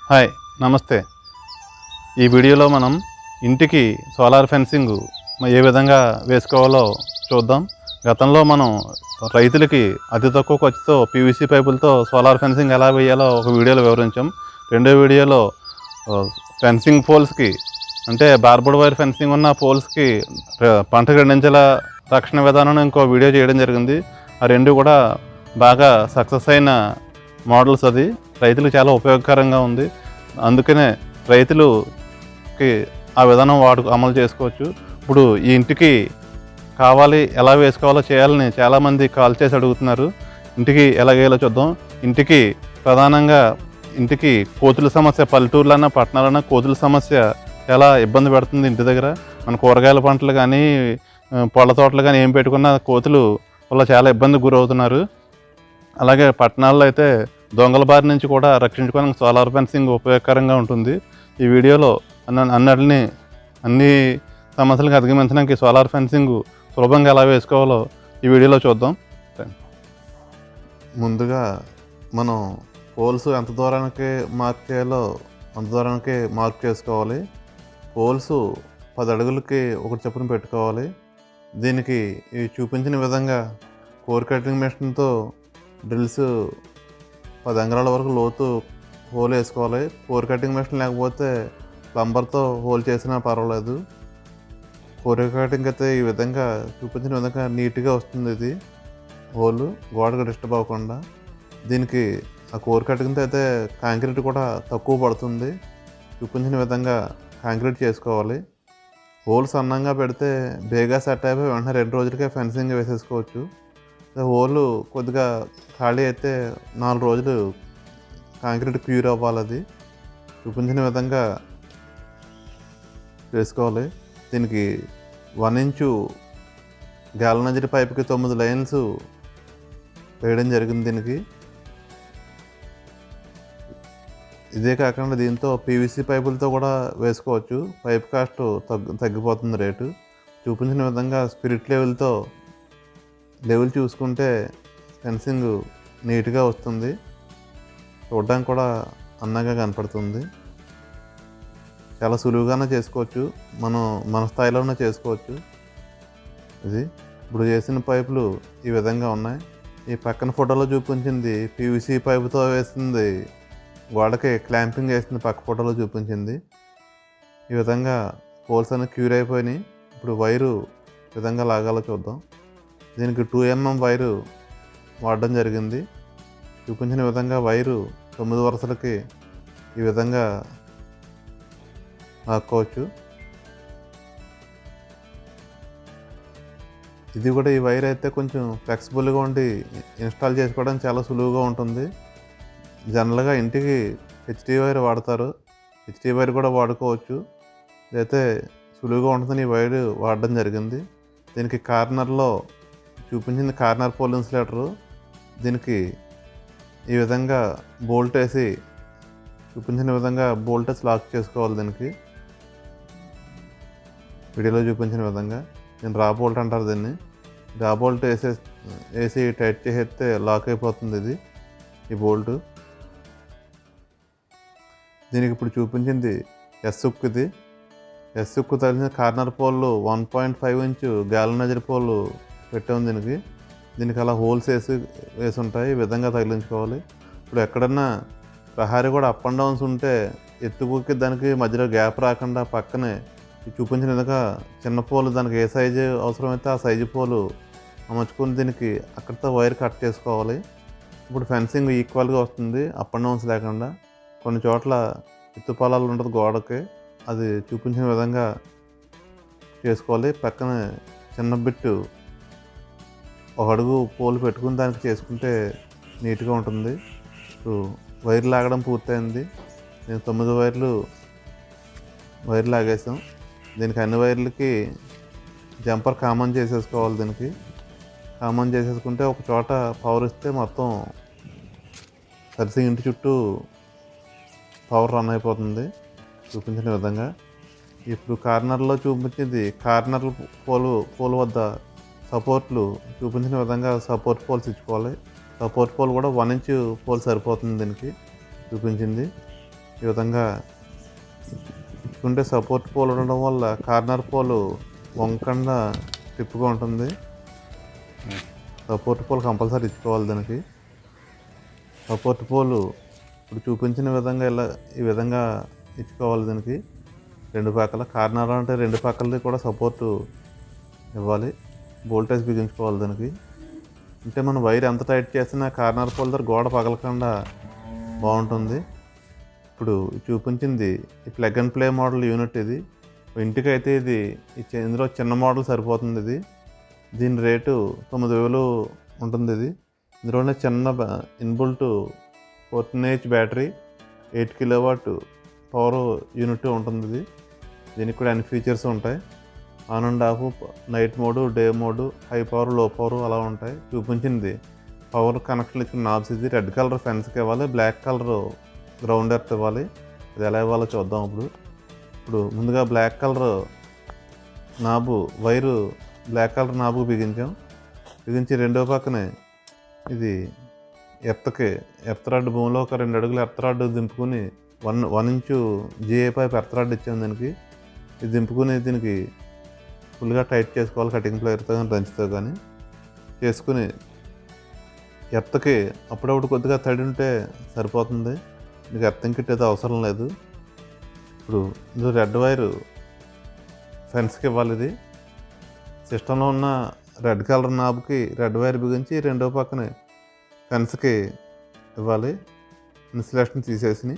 Hi, నమస్తే. ఈ వీడియోలో మనం ఇంటికి సోలార్ ఫెన్సింగ్ ఏ విధంగా వేసుకోవాలో చూద్దాం. గతంలో మనం రైతులకి అతి తక్కువ ఖర్చుతో పీవీసీ పైపులతో సోలార్ ఫెన్సింగ్ ఎలా వేయాలో ఒక వీడియోలో వివరించాం. రెండో వీడియోలో ఫెన్సింగ్ పోల్స్కి అంటే బార్బర్డ్ వైర్ ఫెన్సింగ్ ఉన్న పోల్స్కి పంటకు 2 ఇంచుల రక్షణ విధానం ఇంకో వీడియో చేయడం జరిగింది. ఆ రెండు కూడా బాగా సక్సెస్ అయిన మోడల్స్. అది రైతులకు చాలా ఉపయోగకరంగా ఉంది. అందుకనే రైతులుకి ఆ విధానం అమలు చేసుకోవచ్చు. ఇప్పుడు ఈ ఇంటికి కావాలి, ఎలా వేసుకోవాలో చేయాలని చాలామంది కాల్ చేసి అడుగుతున్నారు. ఇంటికి ఎలాగేయాలో చూద్దాం. ఇంటికి ప్రధానంగా కోతుల సమస్య, పల్లెటూర్లన్నా పట్టణాలన్నా కోతుల సమస్య చాలా ఇబ్బంది పెడుతుంది. ఇంటి దగ్గర మన కూరగాయల పంటలు కానీ పళ్ళ తోటలు కానీ ఏం పెట్టుకున్నా కోతులు వల్ల చాలా ఇబ్బందికి గురవుతున్నారు. అలాగే పట్టణాల్లో అయితే దొంగల బారి నుంచి కూడా రక్షించుకోవడానికి సోలార్ ఫెన్సింగ్ ఉపయోగకరంగా ఉంటుంది. ఈ వీడియోలో అన్ని సమస్యలకు అధిగమించడానికి సోలార్ ఫెన్సింగ్ సులభంగా ఎలా వేసుకోవాలో ఈ వీడియోలో చూద్దాం. ముందుగా మనం పోల్స్ ఎంత దూరానికి మార్క్ చేయాలో అంత దూరానికి మార్క్ చేసుకోవాలి. పోల్స్ 10 అడుగులకి ఒకటి చొప్పున పెట్టుకోవాలి. దీనికి ఈ చూపించిన విధంగా కోర్ కటింగ్ మెషిన్తో డ్రిల్స్ 10 అంగుళాల వరకు లోతు హోల్ వేసుకోవాలి. కోర్ కటింగ్ మెషిన్ లేకపోతే ప్లంబర్తో హోల్ చేసినా పర్వాలేదు. కోర్ కటింగ్ అయితే ఈ విధంగా చూపించిన విధంగా నీట్గా వస్తుంది. ఇది హోల్ గోడకు డిస్టర్బ్ అవ్వకుండా. దీనికి ఆ కోర్ కటింగ్తో అయితే కాంక్రీట్ కూడా తక్కువ పడుతుంది. చూపించిన విధంగా కాంక్రీట్ చేసుకోవాలి. హోల్ సన్నంగా పెడితే బేగా సెట్ అయిపోయి వెంటనే 2 రోజులకే ఫెన్సింగ్ వేసేసుకోవచ్చు. హోల్ కొద్దిగా ఖాళీ అయితే 4 రోజులు కాంక్రీట్ క్యూర్ అవ్వాలి. అది చూపించిన విధంగా వేసుకోవాలి. దీనికి 1 ఇంచు గాల్వనైజ్డ్ పైప్కి 9 లైన్స్ వేయడం జరిగింది. దీనికి ఇదే కాకుండా దీంతో పీవీసీ పైపులతో కూడా వేసుకోవచ్చు. పైప్ కాస్ట్ తగ్గిపోతుంది రేటు. చూపించిన విధంగా స్పిరిట్ లెవెల్ చూసుకుంటే ఫెన్సింగ్ నీట్గా వస్తుంది. చూడడానికి కూడా అందంగా కనపడుతుంది. చాలా సులువుగానే చేసుకోవచ్చు. మన స్థాయిలోనే చేసుకోవచ్చు. ఇది ఇప్పుడు చేసిన పైపులు ఈ విధంగా ఉన్నాయి. ఈ పక్కన ఫోటోలో చూపించింది పీవీసీ పైపుతో వేసింది, గోడకి క్లాంపింగ్ వేసింది పక్క ఫోటోలో చూపించింది. ఈ విధంగా పోల్స్ అన్ని క్యూర్ అయిపోయినాయి. ఇప్పుడు వైరు విధంగా లాగాలో చూద్దాం. దీనికి 2 mm వైరు వాడడం జరిగింది. చూపించిన విధంగా వైరు 9 వరుసలకి ఈ విధంగా లాక్కోవచ్చు. ఇది కూడా ఈ వైర్ అయితే కొంచెం ఫ్లెక్సిబుల్గా ఉండి ఇన్స్టాల్ చేసుకోవడం చాలా సులువుగా ఉంటుంది. జనరల్గా ఇంటికి హెచ్టీ వైర్ వాడతారు. హెచ్టీ వైర్ కూడా వాడుకోవచ్చు. అయితే సులువుగా ఉంటుందని ఈ వైర్ వాడడం జరిగింది. దీనికి కార్నర్లో చూపించింది కార్నర్ పోల్ ఇన్సులేటరు. దీనికి ఈ విధంగా బోల్ట్ వేసి చూపించిన విధంగా బోల్ట్ వేసి లాక్ చేసుకోవాలి. దీనికి వీడియోలో చూపించిన విధంగా దీన్ని రా బోల్ట్ అంటారు. దీన్ని రా బోల్ట్ వేసి టైట్ చేసేస్తే లాక్ అయిపోతుంది ఇది ఈ బోల్ట్. దీనికి ఇప్పుడు చూపించింది ఎస్ హుక్. ఇది ఎస్ హుక్ తగిలిన corner pole 1.5 inch galvanised pole పెట్టాము. దీనికి అలా హోల్స్ వేసి ఉంటాయి. ఈ విధంగా తగిలించుకోవాలి. ఇప్పుడు ఎక్కడన్నా ప్రహారీ కూడా అప్ అండ్ డౌన్స్ ఉంటే ఎత్తుకుకి దానికి మధ్యలో గ్యాప్ రాకుండా పక్కనే చూపించిన విధంగా చిన్న పోలు దానికి ఏ సైజు అవసరమైతే ఆ సైజు పోలు అమర్చుకొని దీనికి అక్కడితో వైర్ కట్ చేసుకోవాలి. ఇప్పుడు ఫెన్సింగ్ ఈక్వల్గా వస్తుంది, అప్ అండ్ డౌన్స్ లేకుండా. కొన్ని చోట్ల ఎత్తు పొలాలు ఉంటుంది గోడకి, అది చూపించిన విధంగా చేసుకోవాలి. పక్కన చిన్న బిట్టు 1 అడుగు పోలు పెట్టుకుని దానికి చేసుకుంటే నీట్గా ఉంటుంది. ఇప్పుడు వైర్ లాగడం పూర్తయింది. నేను 9 వైర్లు లాగేసాం. దీనికి అన్ని వైర్లకి జంపర్ కామన్ చేసేసుకోవాలి. దీనికి కామన్ చేసేసుకుంటే ఒక చోట పవర్ ఇస్తే మొత్తం సరిసి ఇంటి చుట్టూ పవర్ రన్ అయిపోతుంది. చూపించిన విధంగా ఇప్పుడు కార్నర్లో చూపించింది కార్నర్ పోల్ వద్ద సపోర్ట్లు చూపించిన విధంగా సపోర్ట్ పోల్స్ ఇచ్చుకోవాలి. సపోర్ట్ పోల్ కూడా 1 ఇంచు పోల్ సరిపోతుంది. దీనికి చూపించింది ఈ విధంగా ఇచ్చుకుంటే సపోర్ట్ పోల్ ఉండడం వల్ల కార్నర్ పోల్ వంకకుండా టిప్పుగా ఉంటుంది. సపోర్ట్ పోల్ కంపల్సరీ ఇచ్చుకోవాలి దానికి. సపోర్ట్ పోలు ఇప్పుడు చూపించిన విధంగా ఈ విధంగా ఇచ్చుకోవాలి దీనికి. రెండు పక్కల కార్నర్ అంటే రెండు పక్కలది కూడా సపోర్టు ఇవ్వాలి. వోల్టేజ్ బిగించుకోవాలి దానికి. అంటే మనం వైర్ ఎంత టైట్ చేసినా కార్నర్ పోల్ దగ్గర గోడ పగలకుండా బాగుంటుంది. ఇప్పుడు చూపించింది ఈ plug and play model unit. ఇది ఇంటికైతే ఇది ఇందులో చిన్న మోడల్ సరిపోతుంది. ఇది దీని రేటు 9,000 ఉంటుంది. ఇది ఇందులోనే చిన్న inbuilt 14H battery 8 kilowatt power unit ఉంటుంది. ఇది దీనికి కూడా అన్ని ఫీచర్స్ ఉంటాయి. On and of, night mode, day mode, high power, లో పవర్ అలా ఉంటాయి. చూపించింది పవర్ కనెక్షన్ ఇచ్చిన నాబ్స్. ఇది రెడ్ కలర్ ఫెన్స్కి ఇవ్వాలి, బ్లాక్ కలర్ గ్రౌండ్ ఎర్త్ ఇవ్వాలి. అది ఎలా ఇవ్వాలో చూద్దాం. ఇప్పుడు ముందుగా black colour knob wire black colour knob బిగించి రెండో పక్కనే ఇది ఎర్త్ రాడ్ భూమిలో ఒక 2 అడుగులు ఎర్త్ రాడ్ దింపుకుని 1 inch GA pipe earth rod ఇచ్చాము దీనికి. ఇది దింపుకుని దీనికి ఫుల్గా టైట్ చేసుకోవాలి. కటింగ్ ప్లేయర్తో కానీ రంచుతో కానీ చేసుకుని ఎర్త్కి అప్పుడప్పుడు కొద్దిగా తడి ఉంటే సరిపోతుంది. మీకు ఎర్తింగ్ కిట్ అయితే అవసరం లేదు. ఇప్పుడు ఇది రెడ్ వైరు ఫెన్స్కి ఇవ్వాలి. ఇది సిస్టంలో ఉన్న రెడ్ కలర్ నాబ్కి రెడ్ వైర్ బిగించి రెండో పక్కనే ఫెన్స్కి ఇవ్వాలి. ఇన్సులేషన్ తీసేసి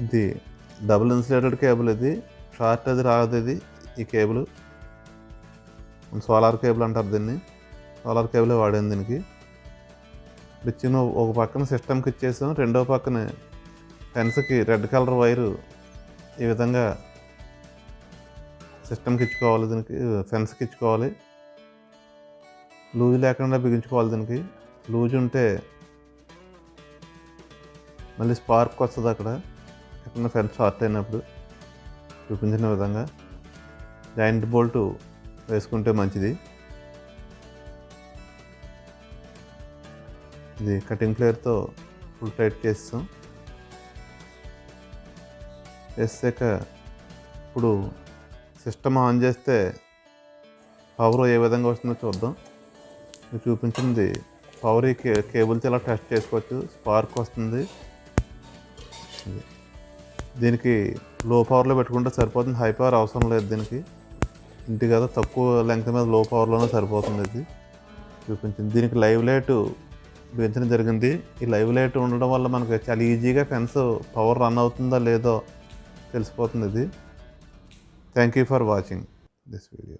ఇది డబుల్ ఇన్సులేటెడ్ కేబుల్. ఇది షార్ట్ అది రాదు. ఇది ఈ కేబుల్ సోలార్ కేబుల్ అంటారు దీన్ని. సోలార్ కేబులే వాడాను దీనికి. ఇచ్చిన ఒక పక్కన సిస్టమ్కి ఇచ్చేసాం, రెండో పక్కన ఫెన్స్కి రెడ్ కలర్ వైరు ఈ విధంగా సిస్టమ్కి ఇచ్చుకోవాలి. దీనికి ఫెన్స్కి ఇచ్చుకోవాలి. లూజ్ లేకుండా బిగించుకోవాలి. దీనికి లూజ్ ఉంటే మళ్ళీ స్పార్క్ వస్తుంది అక్కడ ఎక్కడ ఫెన్స్ షార్ట్ అయినప్పుడు. చూపించిన విధంగా జాయింట్ బోల్ట్ వేసుకుంటే మంచిది. ఇది కటింగ్ ప్లేయర్తో ఫుల్ టైట్ చేస్తాం. వేసాక ఇప్పుడు సిస్టమ్ ఆన్ చేస్తే పవర్ ఏ విధంగా వస్తుందో చూద్దాం. చూపించింది పవర్ ఈ కేబుల్తో ఇలా టెస్ట్ చేసుకోవచ్చు. స్పార్క్ వస్తుంది. దీనికి లో పవర్లో పెట్టుకుంటే సరిపోతుంది. హై పవర్ అవసరం లేదు దీనికి. ఇంటి కదా తక్కువ లెంగ్త్ మీద లో పవర్లోనే సరిపోతుంది. ఇది చూపించింది. దీనికి లైవ్ లైట్ బిగించడం జరిగింది. ఈ లైవ్ లైట్ ఉండడం వల్ల మనకి చాలా ఈజీగా ఫెన్స్ పవర్ రన్ అవుతుందో లేదో తెలిసిపోతుంది. ఇది thank you for watching this video.